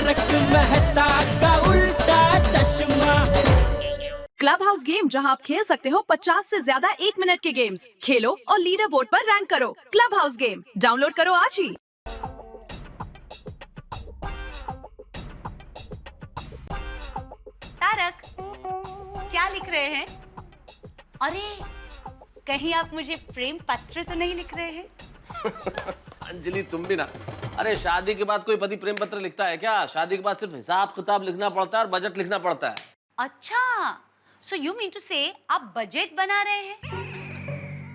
तारक मेहता का उल्टा चश्मा। क्लब हाउस गेम, जहां आप खेल सकते हो 50 से ज्यादा 1 मिनट के गेम्स। खेलो और लीडर बोर्ड पर रैंक करो। क्लब हाउस गेम डाउनलोड करो आज ही। तारक, क्या लिख रहे हैं? अरे, कहीं आप मुझे प्रेम पत्र तो नहीं लिख रहे हैं? अंजलि तुम भी ना। अरे शादी के बाद कोई पति प्रेम पत्र लिखता है क्या? शादी के बाद सिर्फ हिसाब किताब लिखना पड़ता है और बजट लिखना पड़ता है। अच्छा, सो यू मीन टू से आप बजट बना रहे हैं?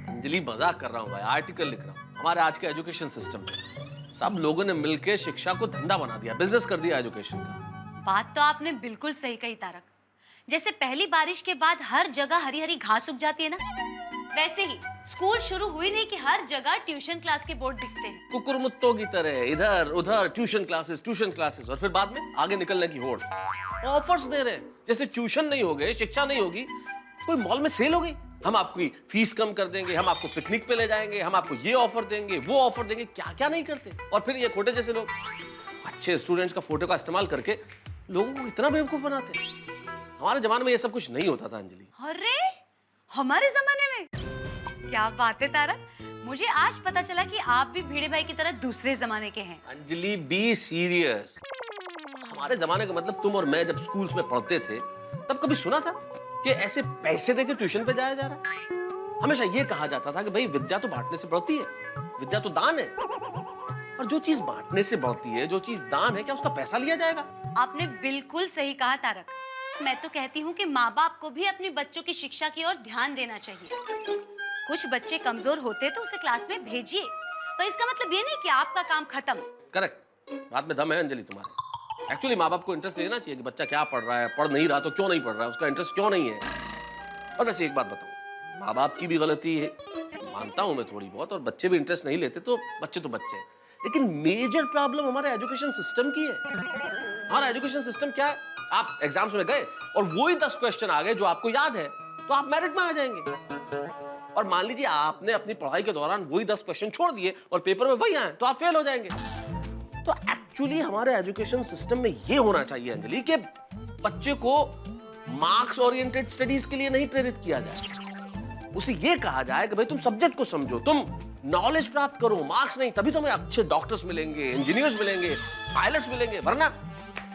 अंजलि मजाक कर रहा हूँ भाई, आर्टिकल लिख रहा हूँ हमारे आज के एजुकेशन सिस्टम पे। सब लोगों ने मिलकर शिक्षा को धंधा बना दिया, बिजनेस कर दिया एजुकेशन का। बात तो आपने बिल्कुल सही कही तारक। जैसे पहली बारिश के बाद हर जगह हरी हरी घास उग जाती है ना, वैसे ही स्कूल शुरू हुई नहीं कि हर जगह ट्यूशन क्लास के बोर्ड दिखते हैं। कुकुरमुत्तों की तरह इधर उधर ट्यूशन क्लासेस और फिर बाद में आगे निकलने की होड़। ऑफर्स दे रहे हैं, जैसे ट्यूशन नहीं हो गए, शिक्षा नहीं होगी, कोई मॉल में सेल हो गई, हम आपकी फीस कम कर देंगे, हम आपको पिकनिक पे ले जाएंगे, हम आपको ये ऑफर देंगे, वो ऑफर देंगे, क्या क्या नहीं करते। और फिर ये खोटे जैसे लोग अच्छे स्टूडेंट्स का फोटो का इस्तेमाल करके लोगों को इतना बेवकूफ बनाते हैं। हमारे जमाने में ये सब कुछ नहीं होता था अंजलि। अरे, हमारे जमाने में क्या बात है तारक। मुझे आज पता चला कि आप भी भिड़े भाई की तरह दूसरे जमाने के हैं। Anjali be serious. हमारे जमाने का मतलब तुम और मैं जब स्कूल्स में पढ़ते थे तब कभी सुना था कि ऐसे पैसे देके ट्यूशन पे जाया जा रहा है? हमेशा ये कहा जाता था कि भाई विद्या तो बांटने से बढ़ती है, विद्या तो दान है। और जो चीज बांटने से बढ़ती है, जो चीज दान है, क्या उसका पैसा लिया जाएगा? आपने बिल्कुल सही कहा तारक। मैं तो कहती हूँ कि माँ बाप को भी अपने बच्चों की शिक्षा की ओर ध्यान देना चाहिए। कुछ बच्चे कमजोर होते तो उसे क्लास में भेजिए, पर इसका मतलब ये नहीं कि आपका काम खत्म। करेक्ट, बात में दम है अंजलि तुम्हारे। एक्चुअली माँ बाप को इंटरेस्ट लेना चाहिए कि बच्चा क्या पढ़ रहा है, पढ़ नहीं रहा तो क्यों नहीं पढ़ रहा है, उसका इंटरेस्ट क्यों नहीं है। और वैसे एक बात बताऊं, माँ बाप की भी गलती है, मानता हूं मैं थोड़ी बहुत, और बच्चे भी इंटरेस्ट नहीं लेते तो बच्चे हैं। लेकिन मेजर प्रॉब्लम हमारे एजुकेशन सिस्टम की है। हमारा एजुकेशन सिस्टम क्या है? आप एग्जाम्स में गए और वही 10 क्वेश्चन आ गए जो आपको याद है तो आप मेरिट में आ जाएंगे। और मान लीजिए आपने अपनी पढ़ाई के दौरान वही 10 क्वेश्चन छोड़ दिए और पेपर में वही आए तो आप फेल हो जाएंगे। तो एक्चुअली हमारे एजुकेशन सिस्टम में ये होना चाहिए अंजलि कि बच्चे को मार्क्स ओरिएंटेड स्टडीज के लिए नहीं प्रेरित किया जाए। उसे ये कहा जाए कि भाई तुम सब्जेक्ट को समझो, तुम नॉलेज प्राप्त करो, मार्क्स नहीं। तभी तुम्हें अच्छे डॉक्टर्स मिलेंगे, इंजीनियर्स मिलेंगे, पायलट्स मिलेंगे। वरना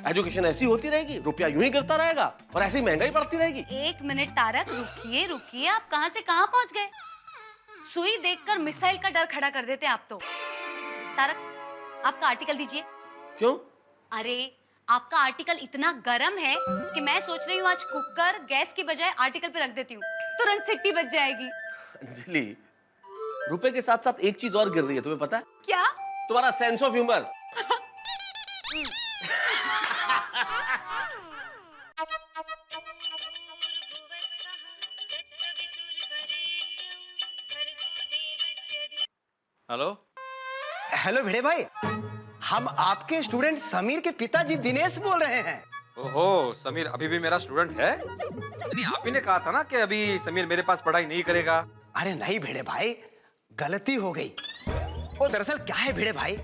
एजुकेशन ऐसी होती रहेगी, रुपया यूं ही गिरता रहेगा और ऐसे ही महंगाई बढ़ती रहेगी। 1 मिनट तारक, रुकिए रुकिए, आप कहां से कहां पहुंच गए? सुई देखकर मिसाइल का डर खड़ा कर देते आप तो। तारक, आपका आर्टिकल दीजिए। क्यों? अरे, आपका आर्टिकल इतना गर्म है कि मैं सोच रही हूँ आज कुकर गैस की बजाय आर्टिकल पे रख देती हूँ, तुरंत सिट्टी बच जाएगी। अंजलि, रुपए के साथ साथ एक चीज और गिर रही है, तुम्हें पता है? क्या? तुम्हारा sense of humour. Hello hello Bhide भाई, हम आपके स्टूडेंट समीर के पिताजी दिनेश बोल रहे हैं। ओहो, समीर अभी भी मेरा स्टूडेंट है? नहीं, आप ही ने कहा था ना कि अभी समीर मेरे पास पढ़ाई नहीं करेगा। अरे नहीं भिड़े भाई, गलती हो गई। वो दरअसल क्या है भिड़े भाई,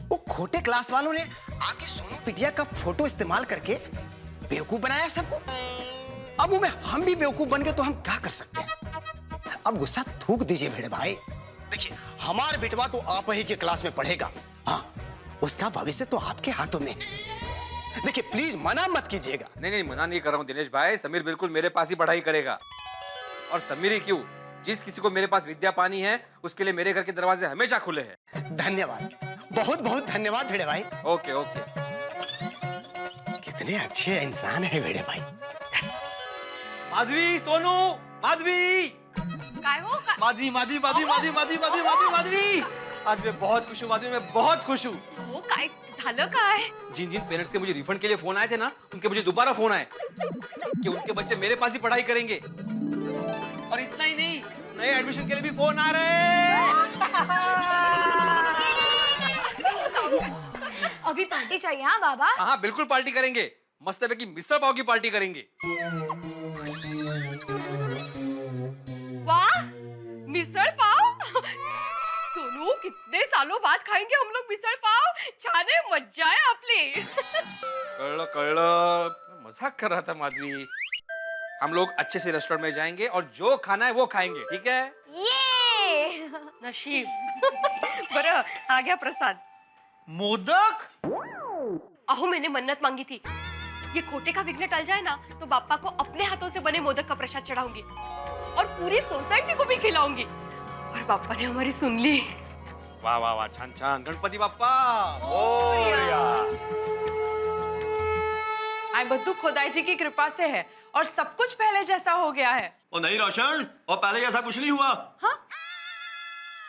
वो खोटे क्लास वालों ने आपकी सोनू पिटिया का फोटो इस्तेमाल करके बेवकूफ बनाया सबको। अब वो में हम भी बेवकूफ बन गए तो हम क्या कर सकते हैं? अब गुस्सा थूक दीजिए भिड़े भाई। देखिए, हमारा बेटवा तो आप ही के क्लास में पढ़ेगा। हाँ, उसका भविष्य तो आपके हाथों में। देखिए प्लीज मना मत कीजिएगा। नहीं नहीं, मना नहीं कर रहा हूँ दिनेश भाई, समीर बिल्कुल मेरे पास ही पढ़ाई करेगा। और समीर ही क्यों, जिस किसी को मेरे पास विद्या पानी है उसके लिए मेरे घर के दरवाजे हमेशा खुले हैं। धन्यवाद, बहुत बहुत धन्यवाद भिड़े भाई। Okay okay. कितने अच्छे इंसान है भिड़े भाई। माधवी, सोनू, माधवी, माधवी, माधवी, माधवी, माधवी, माधवी, माधवी, माधवी, माधवी, आज मैं बहुत खुश हूँ माधवी, मैं बहुत खुश हूँ। वो काय झालं काय? जिन जिन पेरेंट्स के मुझे रिफंड के लिए फोन आए थे ना, उनके मुझे दोबारा फोन आए कि उनके बच्चे मेरे पास ही पढ़ाई करेंगे। और इतना ही नहीं, नए एडमिशन के लिए भी फोन आ रहे हैं। अभी पार्टी चाहिए हाँ बाबा? हाँ बिल्कुल पार्टी करेंगे, मस्त है कि मिसल पाव की पार्टी करेंगे। वाह, मिसळ पाव। सोनू, कितने सालों बाद खाएंगे हम लोग मिसळ पाव। छान आहे, मज्जा आहे आपली। कळलं मजाक कर रहा था माधवी। हम लोग अच्छे से रेस्टोरेंट में जाएंगे और जो खाना है वो खाएंगे, ठीक है? ये नशीब बरं आ गया प्रसाद। मोदक? अहो मैंने मन्नत मांगी थी, ये खोटे का विघ्न टल जाए ना तो बापा को अपने हाथों से बने मोदक का प्रसाद चढ़ाऊंगी और पूरी सोसाइटी को भी खिलाऊंगी। और बापा ने हमारी सुन ली। वाह वाह वाह, छान छान। गणपति बाप्पा मोरया। आई बद्दू खुदाई की कृपा से है और सब कुछ पहले जैसा हो गया है। ओ नहीं रोशन, और पहले जैसा कुछ नहीं हुआ। हाँ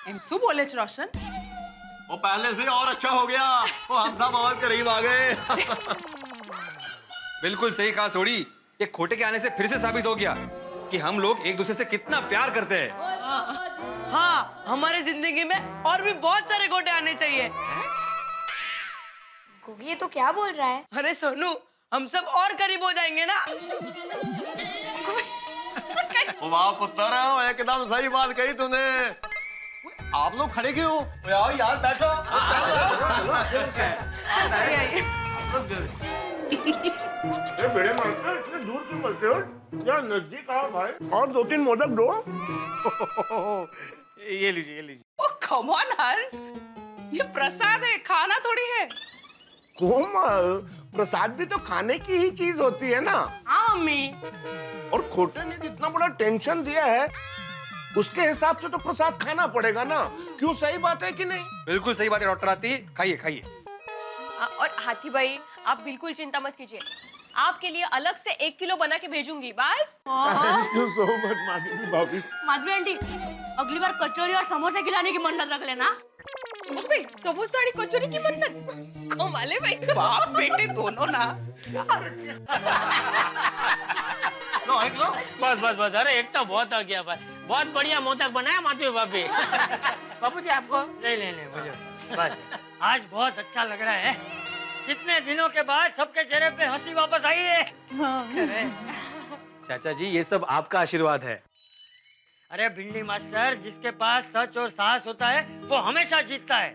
एम सु बोले च रोशन, वो पहले से और अच्छा हो गया। वो हम सब और करीब आ गए। बिल्कुल सही कहा सोड़ी। ये खोटे के आने से फिर से साबित हो गया कि हम लोग एक दूसरे से कितना प्यार करते हैं। हाँ, हमारे जिंदगी में और भी बहुत सारे खोटे आने चाहिए। गुगी ये तो क्या बोल रहा है? अरे सोनू, हम सब और करीब हो जाएंगे ना। ओ वाह पुत्र, एकदम सही बात कही तूने। आप लोग खड़े क्यों? आओ यार बैठो। बेड़े मास्टर इतने दूर क्यों बोलते हो? यार नजदीक आओ भाई, और 2-3 मोदक दो। ये लीजिए, ये लीजिए। ओ कम ऑन हंस, ये प्रसाद है, खाना थोड़ी है। कोमल, प्रसाद भी तो खाने की ही चीज होती है ना। हाँ मम्मी। और खोटे ने जितना बड़ा टेंशन दिया है उसके हिसाब से तो प्रसाद खाना पड़ेगा ना। क्यों, सही बात है कि नहीं? बिल्कुल सही बात है डॉक्टर आती। खाइए खाइए। और हाथी भाई आप बिल्कुल चिंता मत कीजिए, आपके लिए अलग से 1 किलो बना के भेजूंगी बस। Thank you so much Madhavi भाभी। माधवी आंटी, अगली बार कचौरी और समोसे खिलाने की मन्नत रख लेना। भाई समोसा और कचौरी की मन्नत कमाले भाई, बाप बेटे दोनों ना। लो एक लो। बस बस बस, अरे एक तो बहुत हो गया भाई। बहुत बढ़िया मोदक बनाया माधवी भाभी। बाबू जी आपको? नहीं मुझे बस आज बहुत अच्छा लग रहा है। कितने दिनों के बाद सबके चेहरे पे हंसी वापस आई है। चाचा जी, ये सब आपका आशीर्वाद है। अरे भिंडी मास्टर, जिसके पास सच और साहस होता है वो हमेशा जीतता है,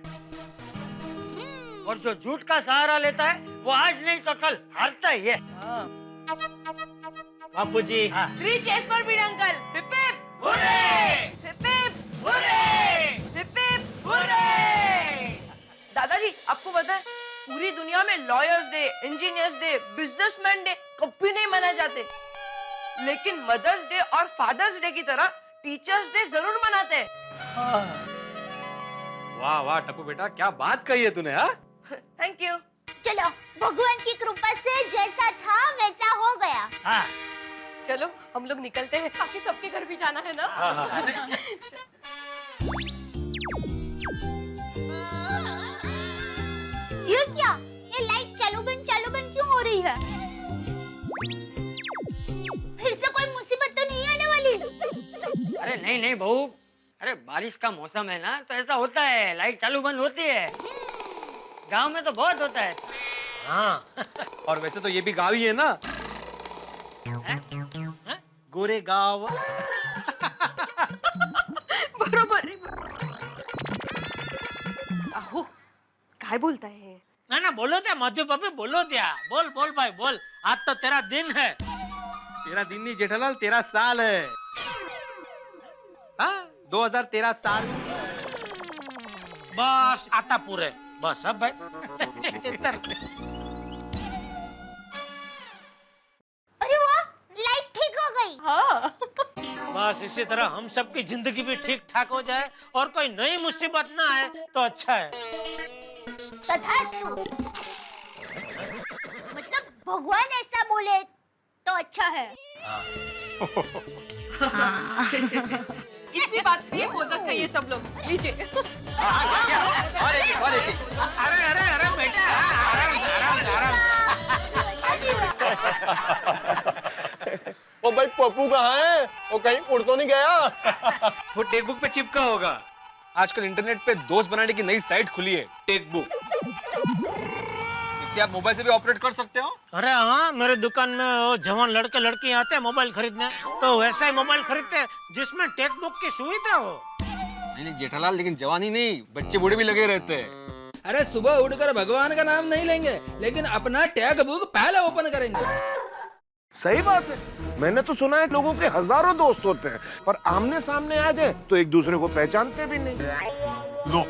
और जो झूठ का सहारा लेता है वो आज नहीं तो कल हारता ही है। बापू जी। हाँ। 3 chairs for Beed uncle. Hip hip hurray! Hip hip hurray! Hip hip hurray! दादाजी आपको पता है पूरी दुनिया में lawyers day, engineers day, businessman day कभी नहीं मनाए जाते, लेकिन मदर्स डे और फादर्स डे की तरह टीचर्स डे जरूर मनाते हैं। वाह वाह टप्पू बेटा, क्या बात कही है तूने। हाँ, थैंक यू। चलो, भगवान की कृपा से जैसा था वैसा हो गया। हाँ। चलो हम लोग निकलते हैं, बाकी सबके घर भी जाना है ना। ये क्या? ये लाइट चालू बंद क्यों हो रही है? फिर से कोई मुसीबत तो नहीं आने वाली? अरे नहीं बहू, अरे बारिश का मौसम है ना तो ऐसा होता है, लाइट चालू बंद होती है। गांव में तो बहुत होता है। हाँ। और वैसे तो ये भी गाँव ही है ना। गोरे गाँव। बरोबर। अहो काय बोलता है? ना बोलो क्या माधवी भाभी, बोलो क्या। बोल बोल भाई बोल, आज तो तेरा दिन है। तेरा दिन नहीं जेठालाल, तेरा साल है। हाँ, 2013 साल। बस आता पूरे, बस अब भाई। अरे वाह, लाइट ठीक हो गई। हाँ। बस इसी तरह हम सबकी जिंदगी भी ठीक ठाक हो जाए और कोई नई मुसीबत ना आए तो अच्छा है। तथास्तु। मतलब भगवान ऐसा बोले तो अच्छा है। इसी बात पे मोदक खाइए सब लोग, लीजिए। अरे अरे अरे बेटा, आराम से। ओ भाई पप्पू कहाँ है? वो कहीं उड़ तो नहीं गया? वो टेकबुक पे चिपका होगा। आजकल इंटरनेट पे दोस्त बनाने की नई साइट खुली है, टेकबुक। इसे आप मोबाइल से भी ऑपरेट कर सकते हो। अरे हाँ, मेरे दुकान में वो जवान लड़के लड़की आते हैं मोबाइल खरीदने, तो वैसा ही मोबाइल खरीदते हैं जिसमें टेकबुक की सुविधा हो। नहीं जेठालाल, लेकिन जवान ही नहीं, बच्चे बूढ़े भी लगे रहते हैं। अरे सुबह उठकर भगवान का नाम नहीं लेंगे, लेकिन अपना टैग बुक पहले ओपन करेंगे। सही बात है। मैंने तो सुना है लोगों के हजारों दोस्त होते हैं, पर आमने सामने आ जाए तो एक दूसरे को पहचानते भी नहीं। लो,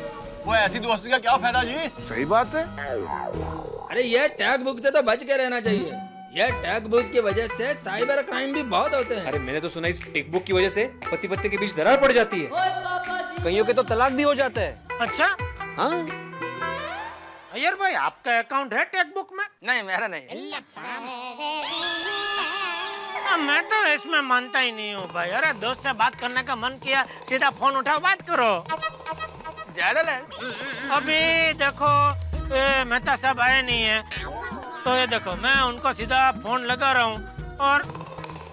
वो ऐसी दोस्ती का क्या फायदा जी? सही बात है। अरे ये टैग बुक से तो बच के रहना चाहिए। ये टैग बुक की वजह से साइबर क्राइम भी बहुत होते हैं। अरे मैंने तो सुना इस टेक बुक की वजह से पति पत्नी के बीच दरार पड़ जाती है, कईयों के तो तलाक भी हो जाता है। अच्छा हाँ अय्यर भाई, आपका अकाउंट है टेक बुक में? नहीं, मेरा नहीं। मैं तो इसमें मानता ही नहीं हूँ भाई। अरे दोस्त से बात करने का मन किया, सीधा फोन उठाओ, बात करो। अभी देखो मेहता साहब आए नहीं है, तो ये देखो मैं उनको सीधा फोन लगा रहा हूँ और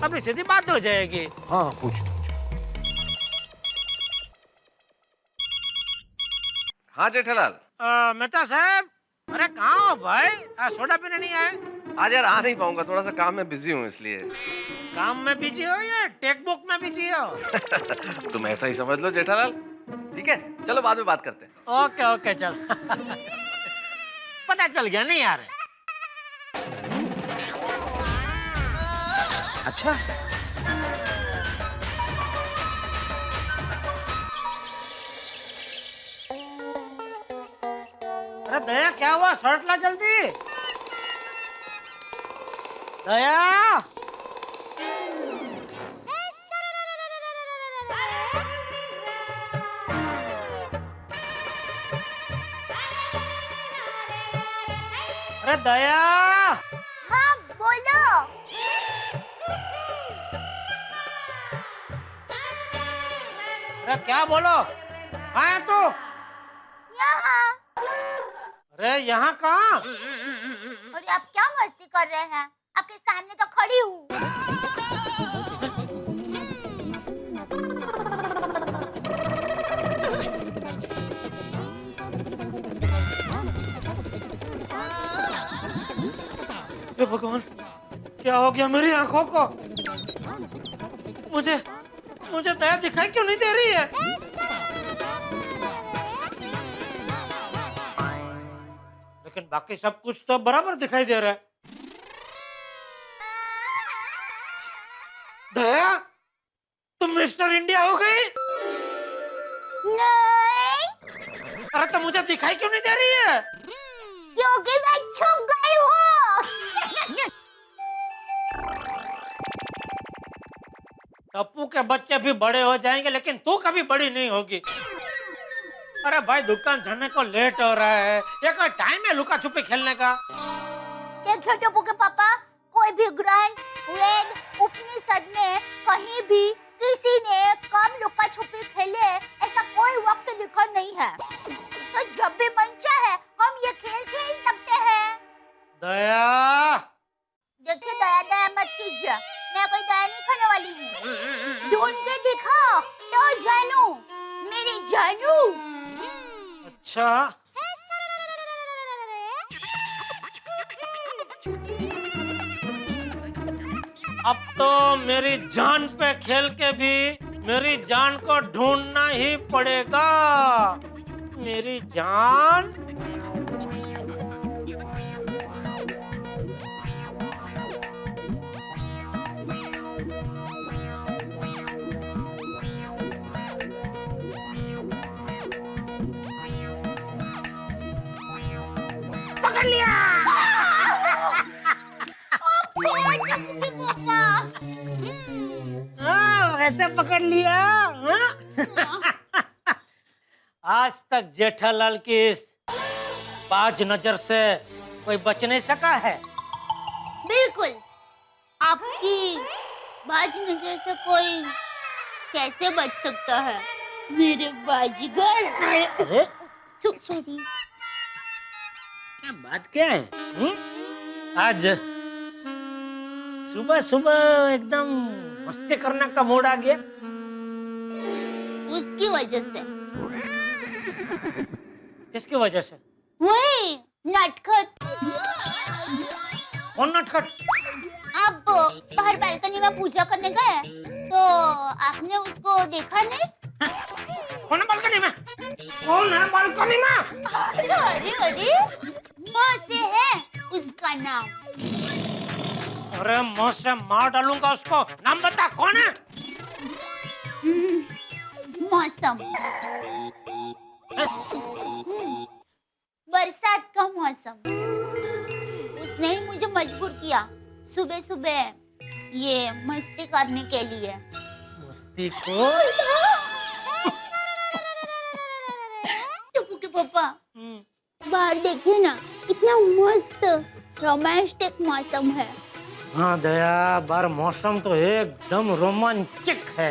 अभी सीधी बात हो जाएगी। हाँ पूछ। हाँ जेठालाल। मेहता साहब, अरे कहाँ हो भाई? सोडा पीने नहीं आए? आज यार आ नहीं पाऊंगा, थोड़ा सा काम में बिजी हूँ इसलिए। काम में बिजी हो या टेक बुक में बिजी हो? तुम ऐसा ही समझ लो जेठालाल। ठीक है, चलो बाद में बात करते हैं। ओके ओके चल। पता चल गया नहीं यार? अच्छा, अरे दया, क्या हुआ? शर्ट ला जल्दी। दया, अरे दया। हाँ बोलो। अरे क्या बोलो? कहाँ है तू? यहाँ। अरे यहाँ कहाँ? अरे आप क्या मस्ती कर रहे हैं? आपके सामने तो खड़ी हूँ। हे भगवान, क्या हो गया मेरी आंखों को? मुझे दया दिखाई क्यों नहीं दे रही है? लेकिन बाकी सब कुछ तो बराबर दिखाई दे रहा है। दया, तुम मिस्टर इंडिया हो गई? नहीं। अरे तो मुझे दिखाई क्यों नहीं दे रही है? क्योंकि मैं छुप गई हूँ। टप्पू के बच्चे भी बड़े हो जाएंगे, लेकिन तू कभी बड़ी नहीं होगी। अरे भाई, दुकान जाने को लेट हो रहा है, ये कोई टाइम है लुका छुपी खेलने का? देखिए टप्पू के पापा, कोई भी ग्रंथ, वेद, उपनिषद में कहीं भी किसी ने कब लुका छुपी खेले ऐसा कोई वक्त लिखा नहीं है। तो जब भी मन चाहे हम ये खेल खेल सकते हैं। दया, देखिए दया दया मत कीजिए, मैं कोई दया नहीं खाने वाली हूँ। ढूंढ के दिखाओ तो जानू, मेरी जानू। अच्छा, अब तो मेरी जान पे खेल के भी मेरी जान को ढूंढना ही पड़ेगा। मेरी जान। पकड़ लिया। वैसे पकड़ लिया। आज तक जेठालाल की इस बाज नजर से कोई बच नहीं सका है। बिल्कुल, आपकी बाज नजर से कोई कैसे बच सकता है मेरे बाजीगर? सॉरी। क्या बात क्या है? आज सुबह सुबह एकदम मस्ती करने का मूड आ गया। उसकी वजह से। किसकी वजह से? वही नटखट। कौन नटखट? आप बाहर बालकनी में पूजा करने गए तो आपने उसको देखा नहीं? कौन है बालकनी में? कौन है बालकनी में? अरे अरे माँ से है उसका नाम। अरे मुंह से मार डालूंगा उसको। नाम बता, कौन है? मौसम, बरसात का मौसम। उसने ही मुझे मजबूर किया सुबह सुबह ये मस्ती करने के लिए। मस्ती को? टप्पू के पापा, बाहर देखिए ना, कितना मस्त रोमांटिक मौसम है। हाँ दया, बार मौसम तो एकदम रोमांचक है।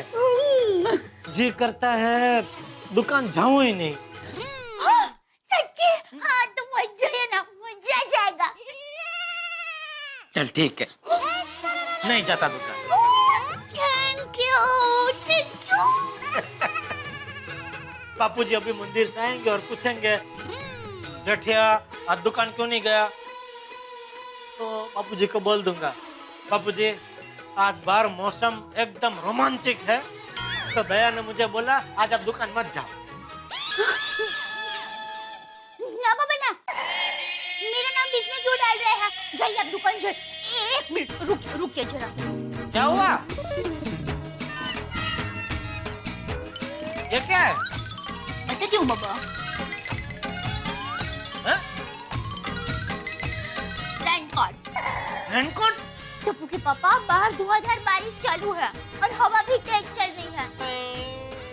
जी करता है दुकान जाऊं ही नहीं। सच्ची? हाँ तो मत जाइए ना, मजा आ जाएगा। चल ठीक है, नहीं जाता दुकान। Thank you, thank you. Bapuji अभी मंदिर से आएंगे और पूछेंगे जेठिया आज दुकान क्यों नहीं गया, तो बापूजी को बोल दूंगा बापूजी आज बाहर मौसम एकदम रोमांचक है, तो दया ने मुझे बोला आज आप दुकान मत जाओ। ना बाबा ना, मेरा नाम बीच में क्यों डाल रहे हैं? जाइए आप दुकान जाइए। एक मिनट रुकिए, रुकिए जरा। क्या हुआ? ये क्या है? बताती हूँ बाबा। रेनकोट। रेनकोट? टप्पू के पापा, बाहर धुआंधार बारिश चालू है और हवा भी तेज चल रही है।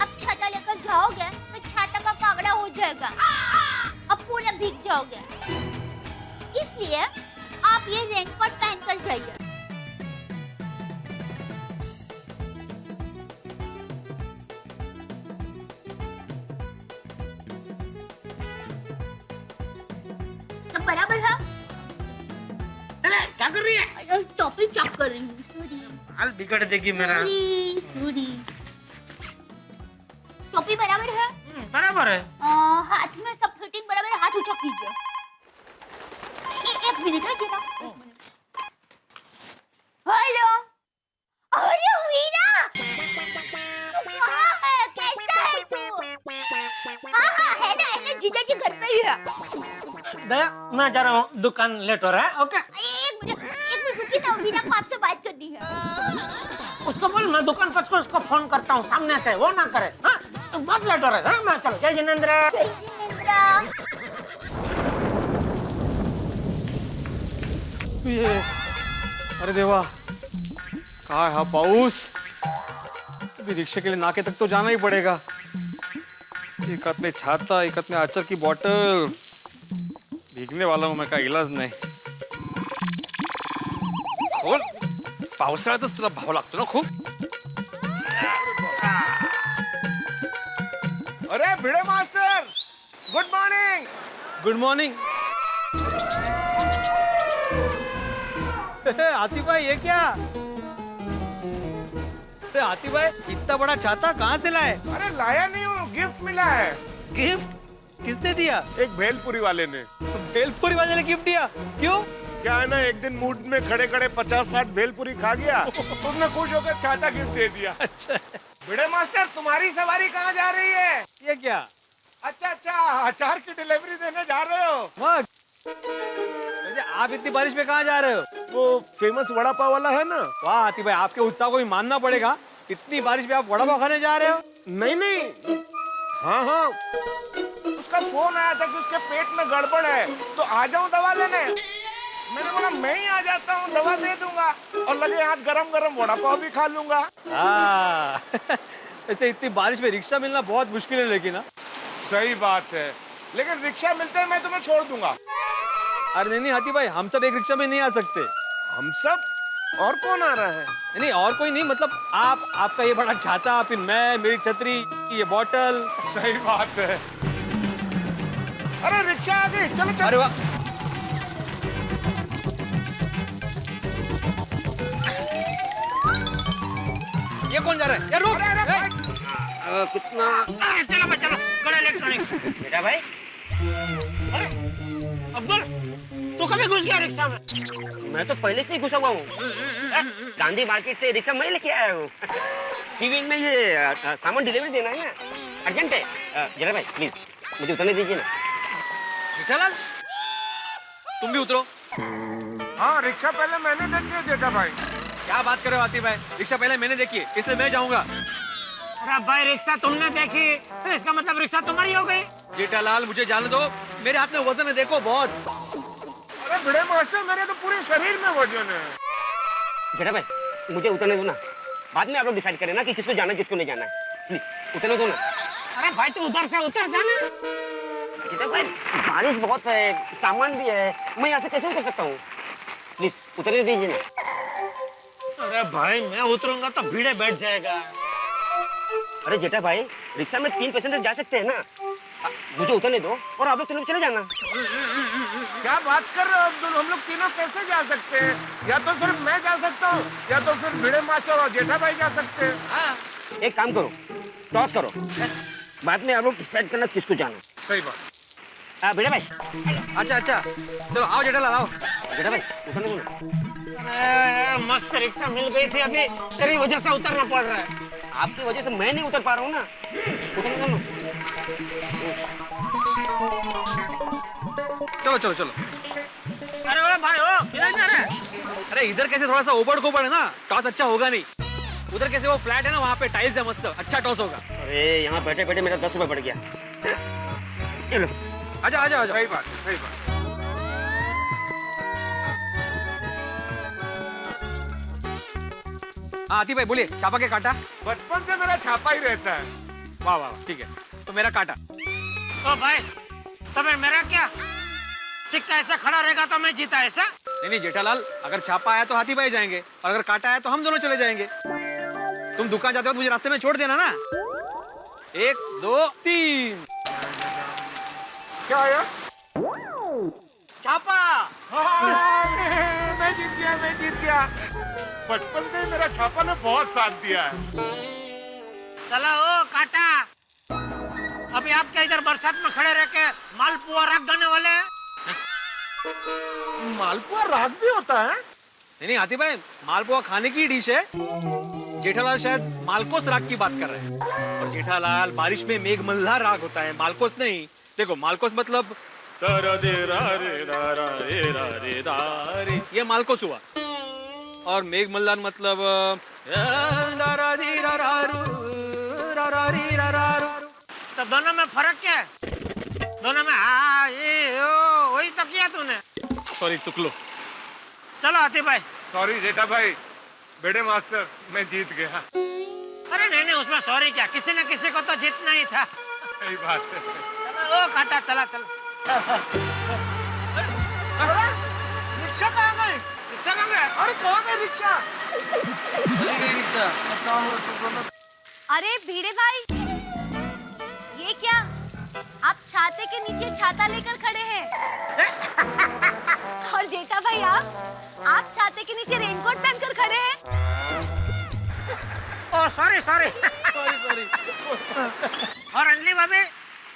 अब छाता लेकर जाओगे तो छाता का कागड़ा हो जाएगा, अब पूरा भीग जाओगे। इसलिए आप ये रेनकोट पहन कर जाइए। सब बराबर है? क्या कर रही है? टॉफी चॉप कर रही हूँ। सॉरी। हाल बिगड़ देगी मेरा। सॉरी। टोपी बराबर है? बराबर है। हाथ में सब फिटिंग बराबर है, हाथ ऊंचा कीजिए। एक मिनट है जरा। हेलो। अरे वीरा, कहाँ है? कैसा है तू? हाँ है ना, जीजा जी घर पे ही है। दया मैं जा रहा हूँ, दुकान लेट हो रहा है। ओके एक मिनट रुकिए ना, वीरा को आपसे बात करनी है। उसको बोल मैं दुकान पहुंच कर उसको फोन करता हूँ सामने से, वो ना करे। हाँ तो बहुत लेट हो रहा है। हाँ मैं चलो। जय जिनेंद्र। जय जिनेंद्र। अरे देवा, काय हा पाऊस। अभी रिक्शे के लिए नाके तक तो जाना ही पड़ेगा। एक हाथ में छाता, एक हाथ में आचार की बोतल। भीगने वाला हूं मैं, का इलाज नाही। खोल, पावसाळ्यातच तुला भाव लागतो ना खूप। अरे Bhide master, good morning. Good morning. Atif भाई ये क्या? अरे आतिफ भाई इतना बड़ा छाता कहाँ से लाए? अरे लाया नहीं हूँ, गिफ्ट मिला है। गिफ्ट? किसने दिया? एक भेलपुरी वाले ने। भेलपुरी वाले ने गिफ्ट दिया? क्यों? क्या है ना, एक दिन मूड में खड़े खड़े 50-60 भेलपुरी खा गया, तुमने खुश होकर छाता गिफ्ट दे दिया। अच्छा भिड़े मास्टर, तुम्हारी सवारी कहाँ जा रही है? ये क्या? अच्छा, अचार की डिलीवरी देने जा रहे हो? वाह, आप इतनी बारिश में कहाँ जा रहे हो? वो फेमस वड़ा पाव वाला है ना। वाह आतिफ भाई, आपके उत्साह को भी मानना पड़ेगा। इतनी बारिश में आप वड़ा पाव खाने जा रहे हो? नहीं। हाँ, उसका फोन आया था कि उसके पेट में गड़बड़ है, तो आ जाऊं दवा लेने। मैंने बोला मैं ही आ जाता हूँ, दवा दे दूंगा और लगे हाथ गरम गरम वड़ा पाव भी खा लूंगा। ऐसे इतनी बारिश में रिक्शा मिलना बहुत मुश्किल है लेकिन। सही बात है, लेकिन रिक्शा मिलते ही मैं तुम्हें छोड़ दूंगा। अरे नहीं हाथी भाई, हम सब एक रिक्शा में नहीं आ सकते। हम सब? और कौन आ रहा है? नहीं और कोई नहीं, मतलब आपका ये बड़ा छाता, फिर मैं, मेरी छतरी, ये बोतल। सही बात है। अरे रिक्शा आ गई, चलो। अरे वाह, ये कौन जा रहा है? रुक। कितना? चलो बड़ा इलेक्ट्रॉनिक्स। बेटा भाई, अरे अब्दुल, तू कभी घुस गया रिक्शा में? मैं तो पहले से ही घुसा हुआ हूँ। गांधी मार्केट से रिक्शा मैं लेके आया हूँ। सिविल में ये सामान डिलीवरी देना है ना। अर्जेंट है जरा भाई प्लीज मुझे उतरने दीजिए ना। जेठालाल तुम भी उतरो। हाँ रिक्शा पहले मैंने देखी है जेठा भाई। क्या बात कर रहे हो आतिफ भाई, रिक्शा पहले मैंने देखी है इसलिए मैं जाऊंगा। अरे भाई रिक्शा तुमने देखी तो इसका मतलब रिक्शा तुम्हारी हो गई। जेठालाल मुझे जाने दो, मेरे हाथ में वजन है देखो बहुत। अरे बड़े मास्टर मेरे तो पूरे शरीर में वजन है। जरा भाई मुझे उतरने दो ना, बाद में आप लोग डिसाइड करें ना कि किसको जाना है किसको नहीं जाना है। प्लीज उतरने दो ना। अरे भाई तू उधर से उतर जाना। जरा भाई बारिश बहुत है, सामान भी है, मैं यहाँ से कैसे उतर सकता हूँ? प्लीज उतरने दीजिए ना। अरे भाई मैं उतरूंगा तो भीड़े बैठ जाएगा। अरे जेठा भाई रिक्शा में 3 पैसेंजर जा सकते हैं ना, मुझे उतरने दो और आप लोग चले जाना। क्या बात कर रहे हो अब्दुल, हम लोग तीनों कैसे जा सकते हैं? या तो सिर्फ मैं जा सकता हूँ या तो फिर भिड़े मास्टर और जेठा भाई जा सकते हैं। हाँ। एक काम करो, टॉस करो, बाद में आप लोग डिसाइड करना किसको जाना। सही बात। भिड़े भाई अच्छा अच्छा चलो आओ जेठालाल आओ। जेठा भाई उतरने दो ना। अरे मस्त रिक्शा मिल गई थी अभी, तेरी वजह से उतरना पड़ रहा है। आपकी वजह से मैं नहीं उतर पा रहा हूँ ना, उतरने दो ना। चलो चलो चलो। अरे ओ भाई ओ किधर जा रहा है? अरे इधर कैसे थोड़ा सा ओबड़ खोबड़ है ना, टॉस अच्छा होगा नहीं। उधर कैसे वो फ्लैट है ना, वहाँ पे टाइल्स है मस्त, अच्छा टॉस होगा। अरे यहाँ बैठे बैठे मेरा 10 रुपए बढ़ गया। चलो आजा आजा आजा। सही बात सही बात। हाँ आतिफ भाई बोलिए, छापा के काटा? बचपन से मेरा छापा ही रहता है। वाह वाह ठीक है, तो मेरा काटा। ओ भाई तो फिर मेरा क्या? सिक्का ऐसा खड़ा रहेगा तो मैं जीता ऐसा? नहीं नहीं जेठालाल, अगर छापा आया तो हाथी भाई जाएंगे और अगर काटा आया तो हम दोनों चले जाएंगे। तुम दुकान जाते हो तो मुझे रास्ते में छोड़ देना ना। 1 2 3। क्या आया? छापा। मैं जीत गया मैं जीत गया। बचपन से ही मेरा छापा ने बहुत साथ दिया है। चला ओ काटा, अभी आप क्या इधर बरसात में खड़े रह के मालपुआ राग गाने वाले हैं? मालपुआ राग भी होता है? नहीं नहीं आतिफ भाई, मालपुआ खाने की डिश है। जेठालाल शायद मालकोस राग की बात कर रहे हैं, और जेठालाल बारिश में मेघ मल्हार राग होता है, मालकोस नहीं। देखो मालकोस मतलब ये मालकोस हुआ, और मेघ मल्हार मतलब तो दोनों में फर्क क्या है? दोनों में आ ये ओ वही तो किया तूने। सॉरी चुक लो। चलो आतिफ भाई। सॉरी जेठा भाई, बेड़े मास्टर मैं जीत गया। अरे नहीं नहीं उसमें सॉरी क्या, किसी न किसी को तो जीतना ही था। सही बात है। चलो ओ काटा चला चला। रिक्शा कहाँ गई? रिक्शा कहाँ गया? अरे कहाँ गई रिक्शा? अरे भिड़े भाई ये क्या, आप छाते के नीचे छाता लेकर खड़े हैं। और जेठा भाई आप छाते के नीचे रेनकोट पहनकर खड़े हैं। ओ सॉरी सॉरी सॉरी। और अंजलि भाभी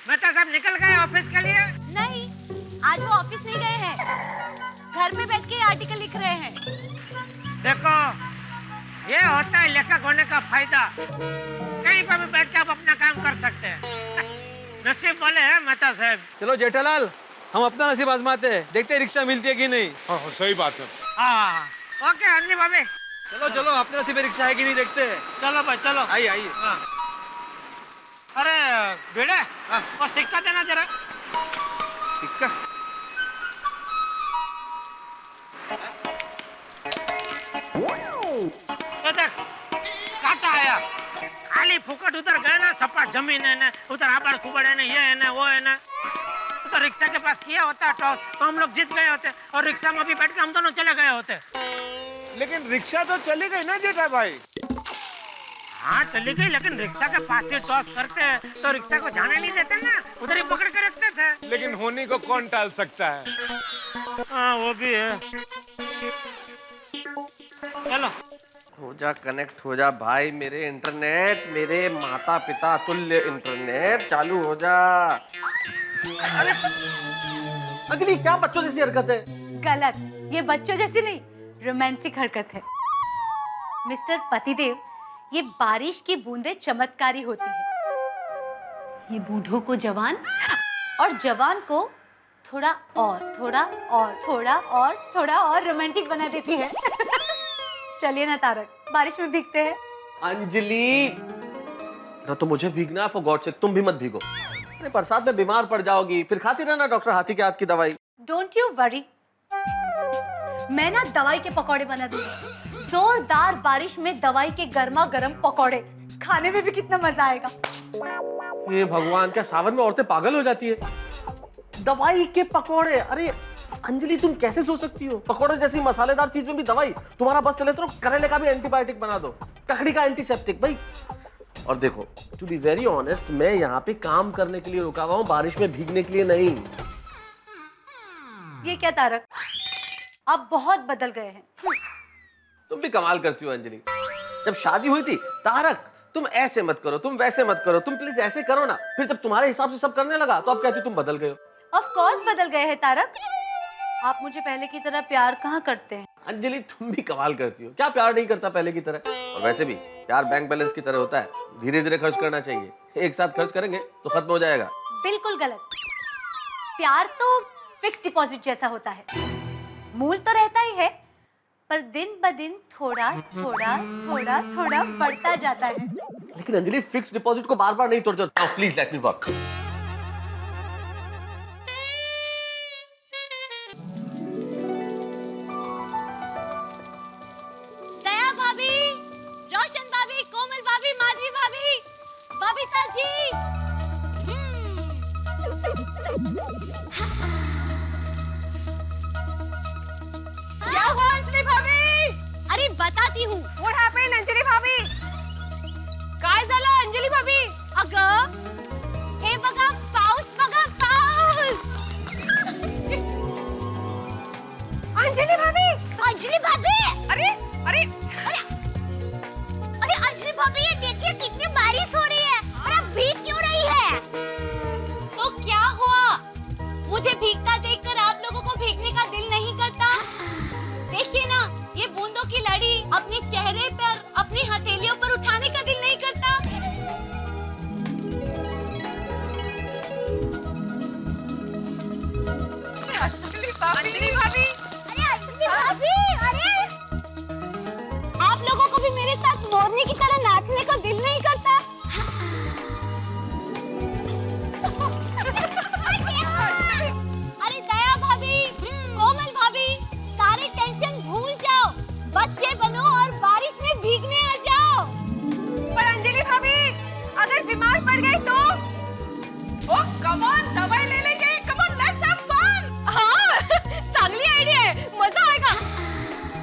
मेहता साहब निकल गए ऑफिस के लिए? नहीं, आज वो ऑफिस नहीं गए हैं, घर में बैठ के आर्टिकल लिख रहे हैं। देखो ये होता है लेखक होने का फायदा, कहीं पर भी बैठ के आप अपना काम कर सकते हैं। नसीब वाले हैं मेहता साहब। चलो जेठालाल, हम अपना नसीब आजमाते हैं, देखते हैं रिक्शा मिलती है कि नहीं। हाँ सही बात है। हाँ ओके अंजलि भाभी। चलो चलो अपने नसीब में रिक्शा है कि नहीं देखते हैं। चलो भाई चलो। आइए आइए। हाँ। अरे बेड़े वो सिक्का देना जरा। सिक्का? ये देख काटा आया, खाली फुकट उधर गए ना, सपाट जमीन है ना, उधर आबाद कुबड़ है ना, ये है ना वो है ना। तो रिक्शा के पास किया होता टॉस तो हम लोग जीत गए होते, और रिक्शा में भी बैठ के हम दोनों चले गए होते। लेकिन रिक्शा तो चली गई ना जेठा भाई? हाँ चली गई, लेकिन रिक्शा के पास से टॉस करते तो रिक्शा को जाने नहीं देते ना, उधर ही पकड़ के रखते थे। लेकिन होने को कौन टाल सकता है? हाँ वो भी है। चलो हो जा कनेक्ट हो जा भाई, मेरे इंटरनेट, मेरे माता पिता तुल्य इंटरनेट चालू हो जा। अरे अगली क्या बच्चों जैसी हरकत है? गलत, ये बच्चों जैसी नहीं, रोमांटिक हरकत है। मिस्टर पतिदेव, ये बारिश की बूंदें चमत्कारी होती है। ये बूढ़ों को जवान और जवान को थोड़ा और रोमांटिक बना देती है। चलिए ना तारक, बारिश में भीगते हैं। अंजलि, ना तो मुझे भीगना है, फॉर गॉड सेक तुम भी मत भीगो। अरे बरसात में बीमार पड़ जाओगी, फिर खाती रहना डॉक्टर हाथी के हाथ की दवाई। डोंट यू वरी, मैं ना दवाई के पकौड़े बना दूंगी। जोरदार बारिश में दवाई के गर्मा गर्म पकौड़े, खाने में भी कितना मजा आएगा। ये भगवान, क्या सावन में औरतें पागल हो जाती है? दवाई के पकौड़े? अरे अंजलि, तुम कैसे सोच सकती हो? पकौड़े जैसी मसालेदार चीज में भी दवाई? तुम्हारा बस चले तो करेले का भी एंटीबायोटिक बना दो, ककड़ी का एंटीसेप्टिक भाई। और देखो, टू बी वेरी ऑनेस्ट, मैं यहाँ पे काम करने के लिए रुका हुआ हूँ, बारिश में भीगने के लिए नहीं। ये क्या तारक, आप बहुत बदल गए हैं। तुम भी कमाल करती हो अंजलि। जब शादी हुई थी, तारक तुम ऐसे मत करो, तुम वैसे मत करो, तुम प्लीज ऐसे करो ना। फिर जब तुम्हारे हिसाब से सब करने लगा तो अब कहती तुम बदल गए हो। ऑफ कोर्स बदल गए हैं तारक। आप मुझे पहले की तरह प्यार कहाँ करते हैं? अंजलि, तुम भी कमाल करती हो। क्या प्यार नहीं करता पहले की तरह? और वैसे भी प्यार बैंक बैलेंस की तरह होता है, धीरे धीरे खर्च करना चाहिए। एक साथ खर्च करेंगे तो खत्म हो जाएगा। बिल्कुल गलत। प्यार तो फिक्स डिपॉजिट जैसा होता है, मूल तो रहता ही है, पर दिन ब दिन थोड़ा बढ़ता जाता है। लेकिन अंजलि, फिक्स डिपॉजिट को बार बार नहीं तोड़ते। Please let me work. Daya भाभी, रोशन भाभी, कोमल भाभी, माधवी भाभी, बबीता जी। क्या हुआ अंजलि भाभी? अरे बताती हूँ। What happened, अंजलि भाभी? काय झालं अंजली भाभी? अगं, हे बघा पाऊस, बघा पाऊस. अंजलि भाभी! अंजलि भाभी, अरे अरे अरे अंजलि भाभी, ये देखिए कितनी बारिश हो रही है और आप भीग क्यों रही है? तो क्या हुआ? मुझे भीगता देखकर आप लोगों को भीगने का दिल नहीं करता? देखिए ना, ये बूंदों की लड़ी अपने चेहरे पर, अपनी हथेलियों पर उठाने का दिल नहीं करता? अंजलि भाभी! अरे अंजलि भाभी, अरे आप लोगों को भी मेरे साथ मोरनी की तरह नाचने का दिल नहीं करता? अरे दया भाभी, कोमल भाभी, सारे टेंशन भूल जाओ, बच्चे बनो और बारिश में भीगने आ जाओ। पर अंजलि भाभी, अगर बीमार पड़ गई तो? ओ कम ऑन, दवाई ले लेंगे। Come on, let's have fun. हाँ, चांगली आयडिया है, मजा आएगा।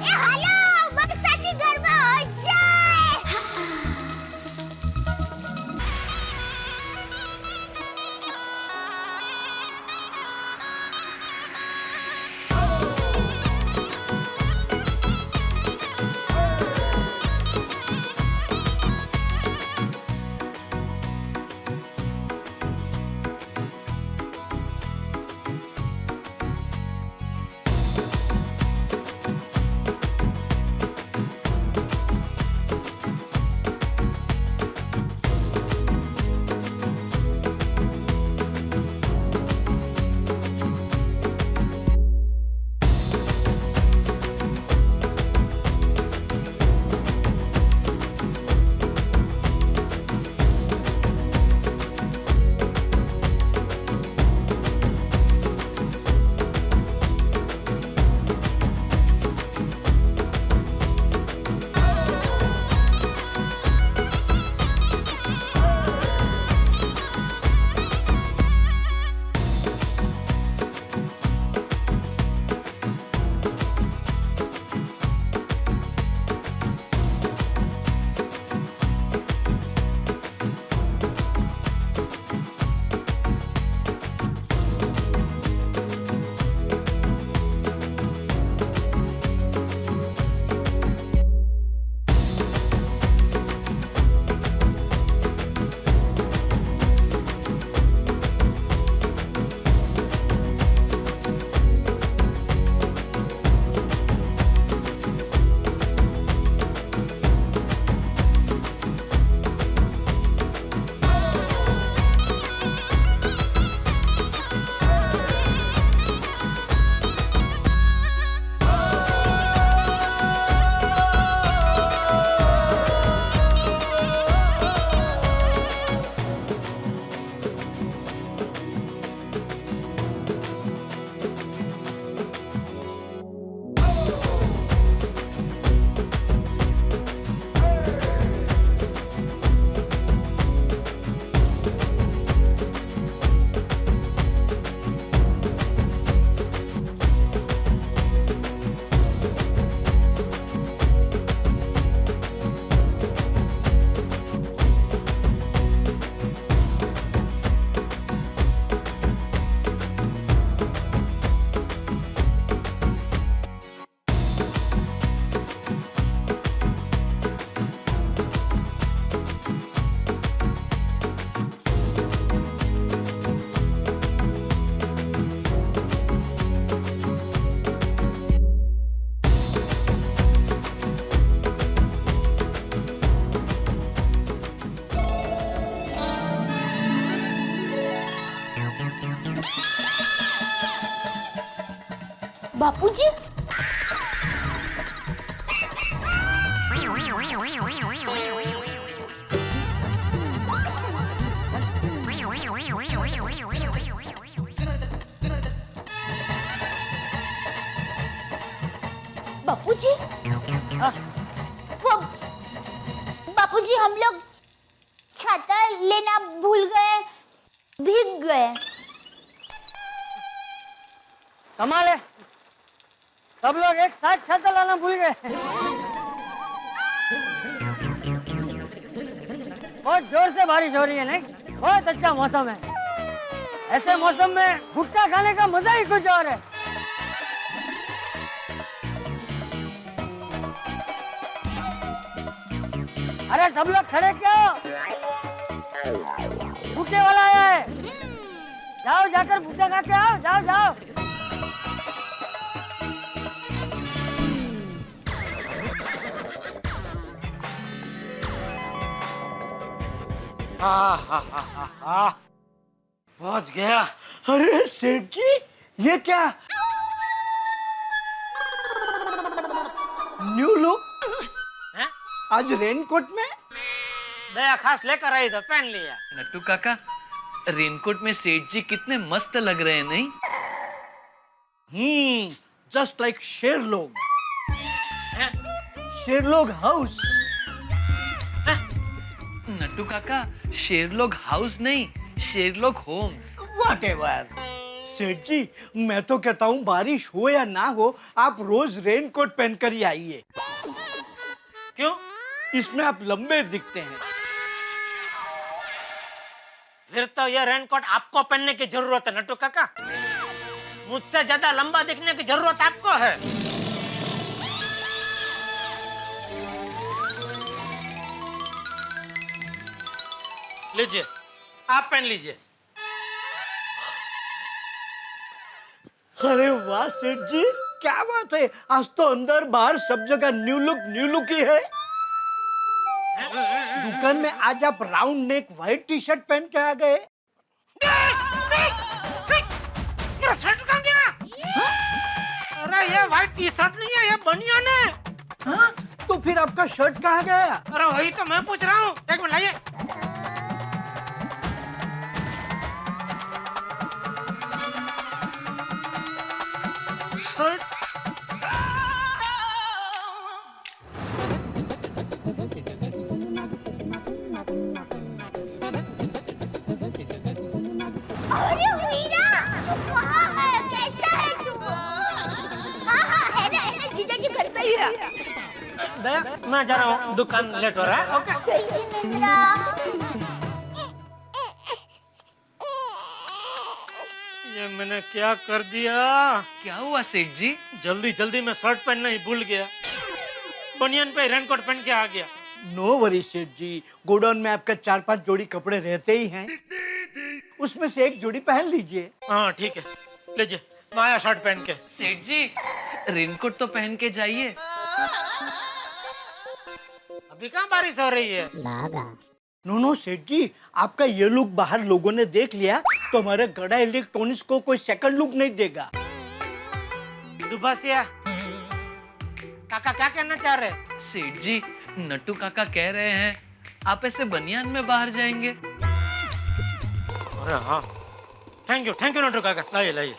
ए हेलो, बरसाती गरबा हो जाए। बापूजी बापूजी वो बापूजी हम लोग छाता लेना भूल गए, भीग गए। कमाल है, सब लोग एक साथ छाता लाना भूल गए। बहुत जोर से बारिश हो रही है, नहीं? बहुत अच्छा मौसम है। ऐसे मौसम में भुट्टा खाने का मजा ही कुछ और है। अरे सब लोग खड़े क्यों? भुट्टे वाला आया है, जाओ जाकर भुट्टा खा के आओ, जाओ जाओ। पहुंच गया। अरे सेठ जी, ये क्या न्यू लुक? आज रेनकोट में? दया खास लेकर आई तो पहन लिया। नट्टू काका, रेनकोट में सेठ जी कितने मस्त लग रहे हैं, नहीं? Just like Sherlock. Sherlock house. Nattu काका, शेरलोग हाउस नहीं, शेरलोग होम्स। व्हाटएवर। सेठ जी, मैं तो कहता हूँ बारिश हो या ना हो, आप रोज रेनकोट पहनकर ही आइए। क्यों? इसमें आप लंबे दिखते हैं। फिर तो ये रेनकोट आपको पहनने की जरूरत है नट्टू काका। मुझसे ज्यादा लंबा दिखने की जरूरत आपको है। लीजिए, आप पहन लीजिए। अरे वाह सेठ जी, क्या बात है। आज तो अंदर बाहर सब जगह न्यू लुक ही है। दुकान में आज आप round neck white T shirt पहन के आ गए। मेरा शर्ट कहाँ गया? अरे ये व्हाइट टी शर्ट नहीं है, ये बनियान है। हाँ? तो फिर आपका शर्ट कहाँ गया? अरे वही तो मैं पूछ रहा हूँ, एक मिनट लाइए। शर्ट अरे वीरा, तू कहाँ है? कैसा है तू? हाँ, है ना, जीजा जी घर पे ही है। दया, मैं जा रहा हूँ, दुकान लेट हो रहा है। ओके। जय जिनेंद्रा। ये मैंने क्या कर दिया? क्या हुआ सेठ जी? जल्दी जल्दी में शर्ट पहनना ही भूल गया, बनियान पे रेनकोट पहन के आ गया। नो वरी सेठ जी, गोडाउन में आपका 4-5 जोड़ी कपड़े रहते ही हैं, उसमें से एक जोड़ी पहन लीजिए। हाँ ठीक है, लीजिए नया शर्ट पहन के। सेठ जी, रेनकोट तो पहन के जाइए। अभी कहाँ बारिश हो रही है? नो सेठ जी, आपका ये लुक बाहर लोगों ने देख लिया तो हमारे गड़ा इलेक्ट्रॉनिक्स को कोई सेकंड लुक नहीं देगा। दुबासिया, काका क्या कहना चाह रहे? सेठ जी, नट्टू काका कह रहे हैं आप ऐसे बनियान में बाहर जाएंगे। अरे हाँ, थैंक यू नट्टू काका। लाइए लाइए।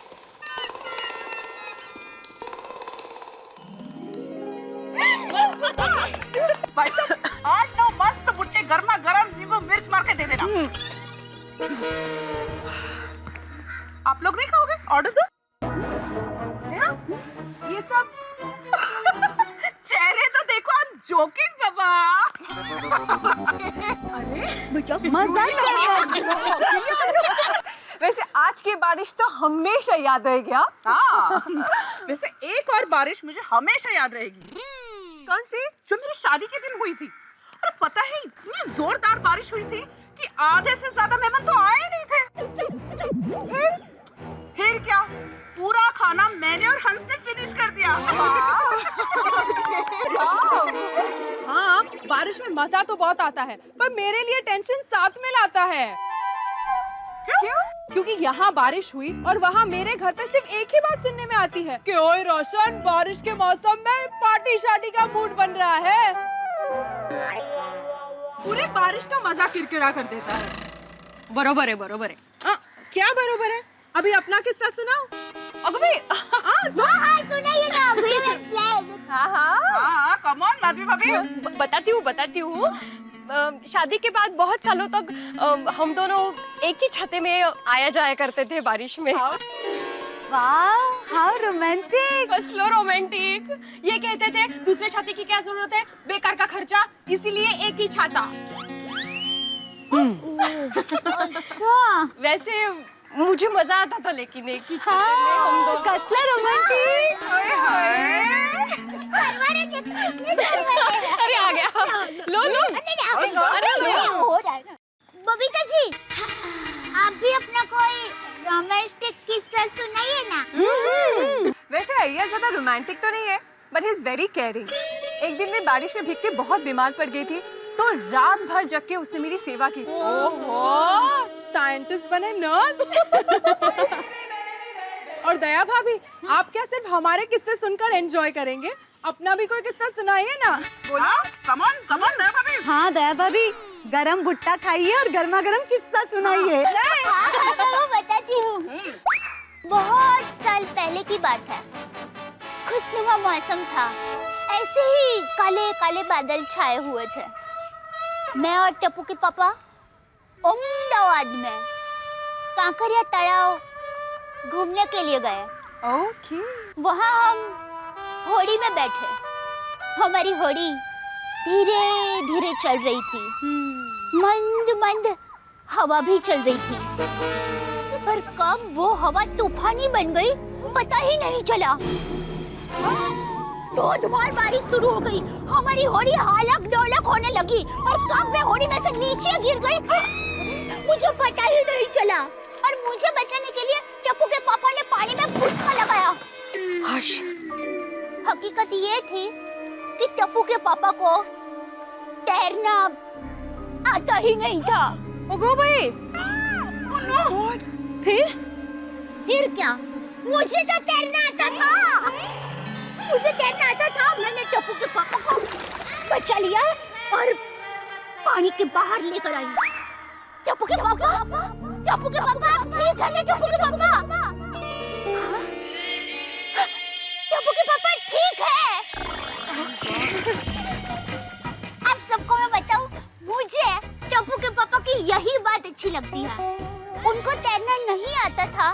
भाई साहब, 8-9 मस्त भुट्टे गर्मा गर्म नींबू मिर्च मार के दे देना। आप लोग नहीं खाओगे? ऑर्डर दो। ये सब चेहरे तो देखो, आई एम जोकिंग बाबा। अरे मजाक कर रहा है। वैसे आज की बारिश तो हमेशा याद रहेगी। हाँ, वैसे एक और बारिश मुझे हमेशा याद रहेगी। कौन सी? जो मेरी शादी के दिन हुई थी। अरे पता है, इतनी जोरदार बारिश हुई थी कि आधे से ज्यादा मेहमान तो आए नहीं थे। फिर क्या, पूरा खाना मैंने और हंस ने फिनिश कर दिया। हाँ, बारिश में मजा तो बहुत आता है, पर मेरे लिए टेंशन साथ में लाता है। क्यों? क्योंकि यहाँ बारिश हुई और वहाँ मेरे घर पे सिर्फ एक ही बात सुनने में आती है कि ओए रोशन, बारिश के मौसम में पार्टी शादी का मूड बन रहा है। पूरे बारिश का मजा किरकिरा कर देता है। बरोबर है, बरोबर है। क्या बरोबर है? अभी अपना किस्सा सुनाओ। अगबे सुनाइए ना अभी। हाँ, कम ऑन माधवी भाभी। बताती हूँ। शादी के बाद बहुत सालों तक हम दोनों एक ही छत में आया जाया करते थे बारिश में। वाह, हाउ रोमांटिक। Slow romantic. ये कहते थे दूसरे छाते की क्या जरूरत है, बेकार का खर्चा, इसीलिए एक ही छाता। अच्छा, वैसे मुझे मजा आता था, लेकिन एक ही छाते में हम दोनों। कसला रोमांटिक। अरे आ गया, लो। अरे लो। हो रहा है ना। बबीता जी, आप भी अपना कोई रोमांटिक किस्सा सुनाइए ना। वैसे अय्यर ज्यादा रोमांटिक तो नहीं है, but he is very caring. एक दिन मैं बारिश में भीग के बहुत बीमार पड़ गई थी, तो रात भर जग के उसने मेरी सेवा की। ओहो, साइंटिस्ट बने नर्स। और दया भाभी, आप क्या सिर्फ हमारे किस्से सुनकर एंजॉय करेंगे? अपना भी कोई किस्सा सुनाइए ना। बोलो, कम ऑन दया भाभी। हाँ दया भाभी, गरम भुट्टा खाइए और गर्मा गर्म किस्सा सुनाइए। मैं बताती हूँ। बहुत साल पहले की बात है। खुशनुमा मौसम था, ऐसे ही काले काले बादल छाए हुए थे। मैं और टप्पू के पापा अहमदाबाद में कांकरिया तालाब घूमने के लिए गए। ओके। वहाँ हम होड़ी में बैठे। हमारी होड़ी धीरे धीरे चल रही थी। मंद मंद हवा भी चल रही थी, पर कब वो हवा तूफानी बन गई पता ही नहीं चला। धोधमार बारिश शुरू हो गई। हमारी होड़ी हालक डोलक होने लगी और कब मैं होड़ी में से नीचे गिर गई मुझे पता ही नहीं चला। और मुझे बचाने के लिए टप्पू के पापा ने पानी में भुसका लगाया। हकीकत ये थी कि टप्पू के पापा को तैरना आता ही नहीं था। ओगो भाई। फिर क्या? मुझे तो तैरना आता था। मैंने टप्पू के पापा को बचा लिया और पानी के बाहर लेकर आई। टप्पू के पापा ठीक है ना? टप्पू के पापा ठीक है। अब सबको मैं बताऊं, मुझे टप्पू के पापा की यही बात अच्छी लगती है। उनको तैरना नहीं आता था,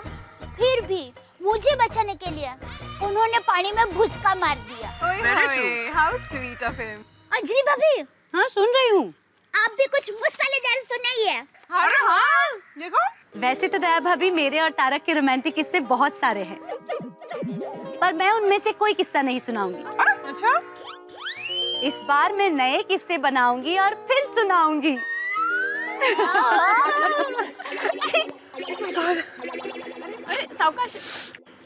फिर भी मुझे बचाने के लिए उन्होंने पानी में भुसका मार दिया। How sweet of him. Anjali भाभी, हाँ सुन रही हूँ। आप भी कुछ मसालेदार सुनाइए। हाँ, देखो। वैसे तो दया भाभी, मेरे और तारक के रोमांटिक किस्से बहुत सारे हैं, पर मैं उनमें से कोई किस्सा नहीं सुनाऊंगी। अच्छा? इस बार मैं नए किस्से बनाऊंगी और फिर सुनाऊंगी। अरे सावकाश,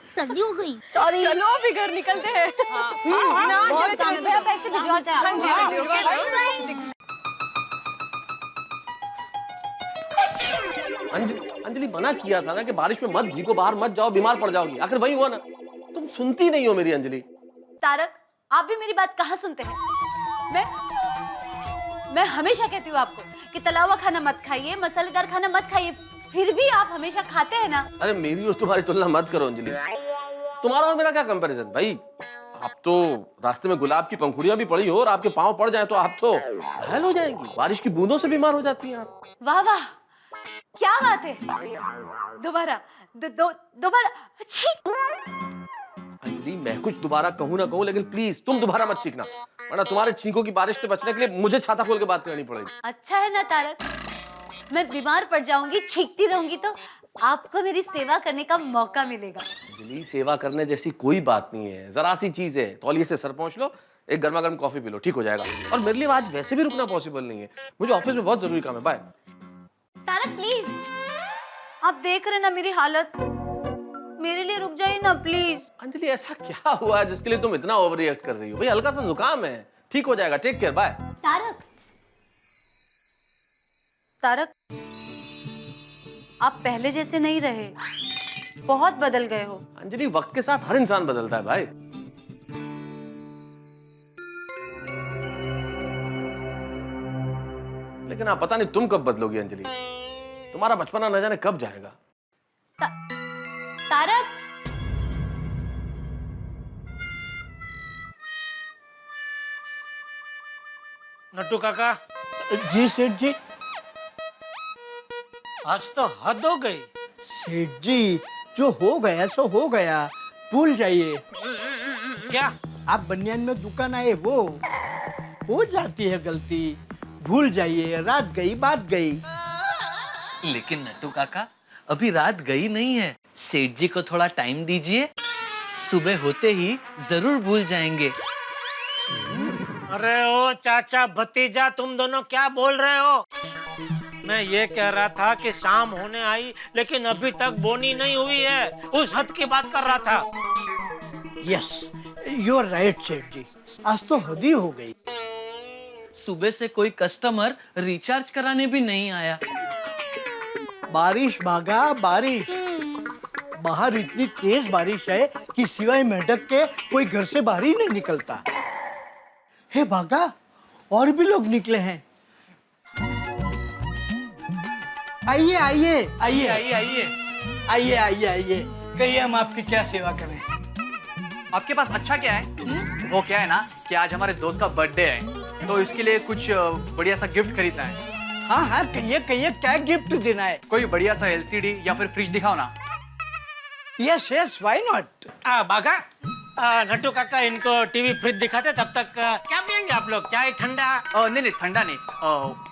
सर्दी हो गई। सॉरी। चलो अभी घर निकलते हैं। चलो पैसे भिजवाते हैं। हाँ जी। अंजलि मना किया था ना कि बारिश में मत भीगो, बाहर मत जाओ, बीमार पड़ जाओगी। आखिर वही हुआ ना। तुम सुनती नहीं हो मेरी अंजलि। तारक, आप भी मेरी बात कहाँ सुनते हैं? मैं हमेशा कहती हूँ आपको कि तला हुआ खाना मत खाइए, मसालेदार खाना मत खाइए, फिर भी आप हमेशा खाते हैं ना। अरे मेरी और तुम्हारी तुलना मत करो अंजलि। तुम्हारा और मेरा क्या कंपैरिजन भाई। आप तो रास्ते में गुलाब की पंखुड़ियां भी पड़ी हो और आपके पांव पड़ जाए तो आप तो घायल हो जाएंगी। बारिश की बूंदों से बीमार हो जाती हैं आप। वाह वाह, क्या बात है। दोबारा अंजलि, मैं कुछ दोबारा कहूँ ना कहूँ, लेकिन प्लीज तुम दोबारा मत छींकना, वरना तुम्हारे छींकों की बारिश से बचने के लिए मुझे छाता खोल के बात करनी पड़ेगी। अच्छा है ना तारक, मैं बीमार पड़ जाऊंगी, छींकती रहूंगी तो आपको मेरी सेवा करने का मौका मिलेगा। अंजलि, सेवा करने जैसी कोई बात नहीं है, जरा सी चीज है। तौलिए से सर पहुंच लो, एक गर्मा गर्म कॉफी पी लो, ठीक हो जाएगा। और मेरे लिए आज वैसे भी रुकना पॉसिबल नहीं है, मुझे ऑफिस में बहुत जरूरी काम है। बाय। तारक प्लीज, आप देख रहे ना मेरी हालत, मेरे लिए रुक जाइए ना प्लीज। अंजलि, ऐसा क्या हुआ है जिसके लिए तुम इतना ओवर रिएक्ट कर रही हो? भाई हल्का सा जुकाम है, ठीक हो जाएगा। Take care, bye. तारक, आप पहले जैसे नहीं रहे, बहुत बदल गए हो। अंजलि, वक्त के साथ हर इंसान बदलता है भाई। लेकिन आप पता नहीं तुम कब बदलोगी अंजलि। तुम्हारा बचपना न जाने कब जाएगा। तारक, नट्टू काका। जी सेठ जी। आज तो हद हो गई। सेठ जी, जो हो गया सो हो गया, भूल जाइए। क्या? आप बनियान में दुकान आए वो हो जाती है गलती, भूल जाइए। रात गई बात गई। लेकिन नट्टू काका, अभी रात गई नहीं है। सेठ जी को थोड़ा टाइम दीजिए, सुबह होते ही जरूर भूल जाएंगे। अरे ओ चाचा भतीजा, तुम दोनों क्या बोल रहे हो? मैं ये कह रहा था कि शाम होने आई लेकिन अभी तक बोनी नहीं हुई है, उस हद की बात कर रहा था। यस, यू आर राइट सेठ जी, आज तो हद ही हो गई। सुबह से कोई कस्टमर रिचार्ज कराने भी नहीं आया। बारिश भागा बारिश, बाहर इतनी तेज बारिश है कि सिवाय मेढक के कोई घर से बाहर ही नहीं निकलता। हे भागा, और भी लोग निकले हैं। आइए आइए आइए आइए आइए। आइए आइए आइए, कहिए हम आपकी क्या सेवा करें। आपके पास अच्छा क्या है? वो क्या है ना कि आज हमारे दोस्त का बर्थडे है, तो इसके लिए कुछ बढ़िया सा गिफ्ट खरीदना है। हाँ हाँ, कहिए कहिए, क्या गिफ्ट देना है? कोई बढ़िया सा एलसीडी या फिर फ्रिज दिखाओ ना। Yes yes, why not. बागा, नट्टू काका इनको टीवी फ्रिज दिखाते, तब तक क्या पियेंगे आप लोग? चाय, ठंडा? नहीं नहीं, ठंडा नहीं।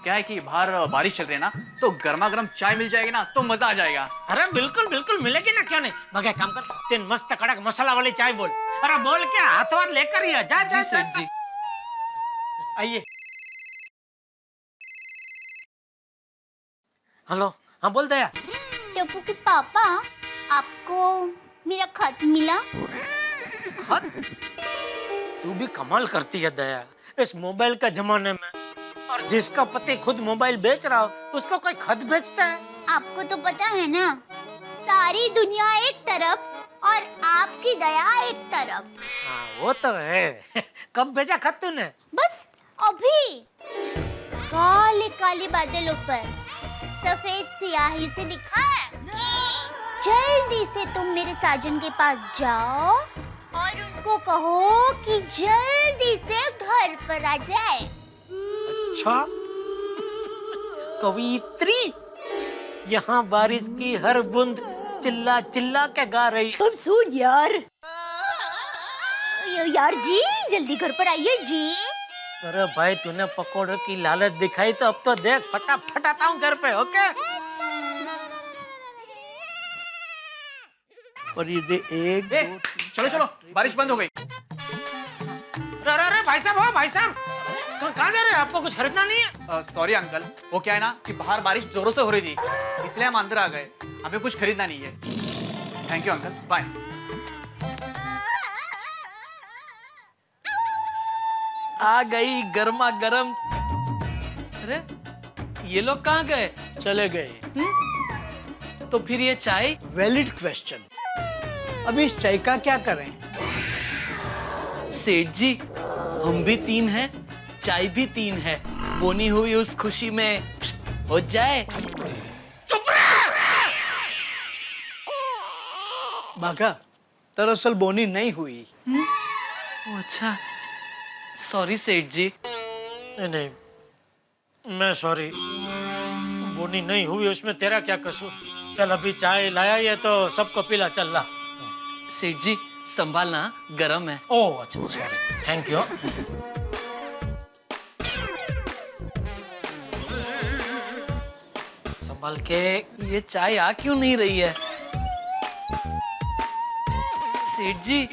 क्या है कि बाहर बारिश चल रही है ना, तो गर्मा गर्म चाय मिल जाएगी ना तो मजा आ जाएगा। अरे बिल्कुल बिल्कुल मिलेगी ना, क्यों नहीं। बागा, काम कर, तीन मस्त कड़क मसाला वाली चाय बोल। अरे बोल क्या, हाथ लेकर ही आ, जा जा जा, जी। आइए। हेलो, हाँ बोल दया। टप्पू के पापा, आपको मेरा खत मिला? खत? तू भी कमाल करती है दया, इस मोबाइल का जमाने में, और जिसका पति खुद मोबाइल बेच रहा हो उसको कोई खत भेजता है? आपको तो पता है ना, सारी दुनिया एक तरफ और आपकी दया एक तरफ। हाँ वो तो है। कब भेजा खत तूने? बस अभी। काले काले बादलों पर सफेद स्याही से लिखा है, जल्दी से तुम मेरे साजन के पास जाओ और उनको कहो कि जल्दी से घर पर आ जाए। अच्छा, कवित्री, यहाँ बारिश की हर बूंद चिल्ला चिल्ला के गा रही है। तुम सुन यार। यार जी, जल्दी घर पर आइए जी। अरे भाई, तूने पकोड़ों की लालच दिखाई तो अब तो देख, फटाफट आता हूँ घर पे। ओके। और ये दे एक चलो चलो, बारिश बंद हो गई। अरे भाई साहब, हो भाई साहब, कहाँ जा रहे हैं? आपको कुछ खरीदना नहीं है? सॉरी अंकल, वो क्या है ना कि बाहर बारिश जोरों से हो रही थी, इसलिए हम अंदर आ गए। हमें कुछ खरीदना नहीं है। Thank you uncle, bye. आ गई गर्मा गर्म। अरे ये लोग कहाँ गए? चले गए। तो फिर ये चाय? Valid question. अभी इस चाय का क्या करें? सेठ जी, हम भी 3 हैं, चाय भी 3 है, बोनी हुई उस खुशी में हो जाए। चुप रह! बाका, दरअसल बोनी नहीं हुई। अच्छा, सॉरी सेठ जी। नहीं, मैं सॉरी। बोनी नहीं हुई उसमें तेरा क्या कसूर? चल, अभी चाय लाया ये तो सबको पिला, चल ला। सेठ जी, संभालना, गरम है। ओह अच्छा, सॉरी, थैंक यू। संभाल के। ये चाय आ क्यों नहीं रही है? सेठ जी,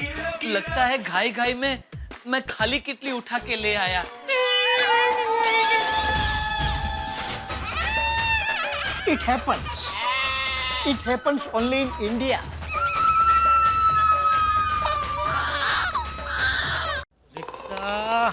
लगता है घाई घाई में मैं खाली किटली उठा के ले आया। It happens. It happens only in India. Rickshaw.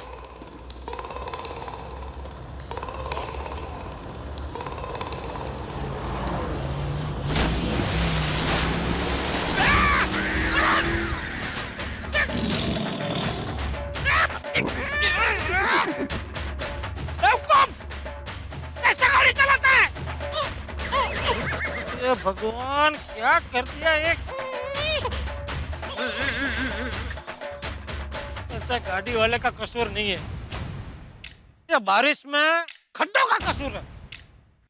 बेवकूफ! कैसे गाड़ी चलाता है? ये भगवान क्या कर दिया एक ऐसा गाड़ी वाले का कसूर नहीं है, ये बारिश में खड्डों का कसूर है।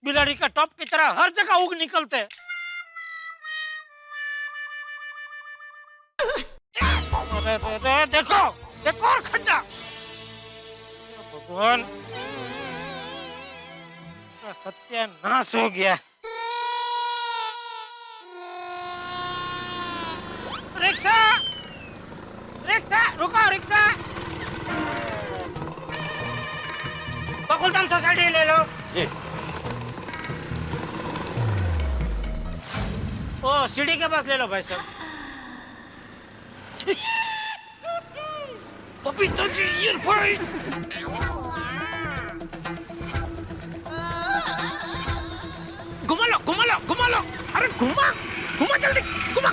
बिलाड़ी का टॉप की तरह हर जगह उग निकलते हैं। अरे देखो देखो और खड्डा। भगवान का सत्यानाश हो गया। रिक्शा रिक्शा रुको रिक्शा। बकुलधाम सोसाइटी ले लो। ओ सीढ़ी के पास ले लो भाई साहब। पपीता जी ईयर भाई। घुमा लो घुमा लो घुमा लो। अरे घुमा घुमा जल्दी घुमा।